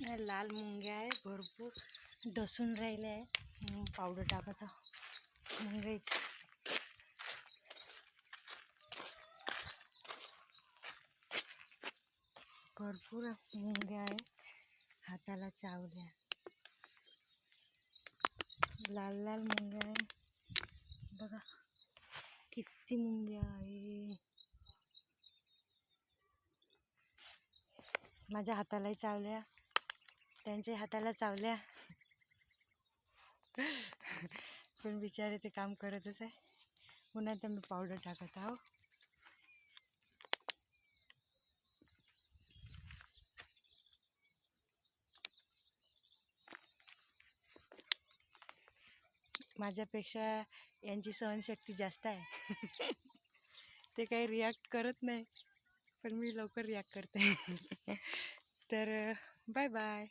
लाल मुंग्या आहे, भरपूर डसून राहिले आहे. पावडर टाकत मुंग्याच. भरपूर मुंग्या आहे, हाताला चावल्या. लाल लाल मुंग्या आहे बघा, किती मुंग्या आहे. माझ्या हातालाही चावल्या, त्यांच्या हाताला चावल्या. पण बिचारे ते काम करतच आहे. पुन्हा तर मी पावडर टाकत आहो. माझ्यापेक्षा यांची सहनशक्ती जास्त आहे. ते काही रिॲक्ट करत नाही, पण मी लवकर रिॲक्ट करते. तर बाय बाय.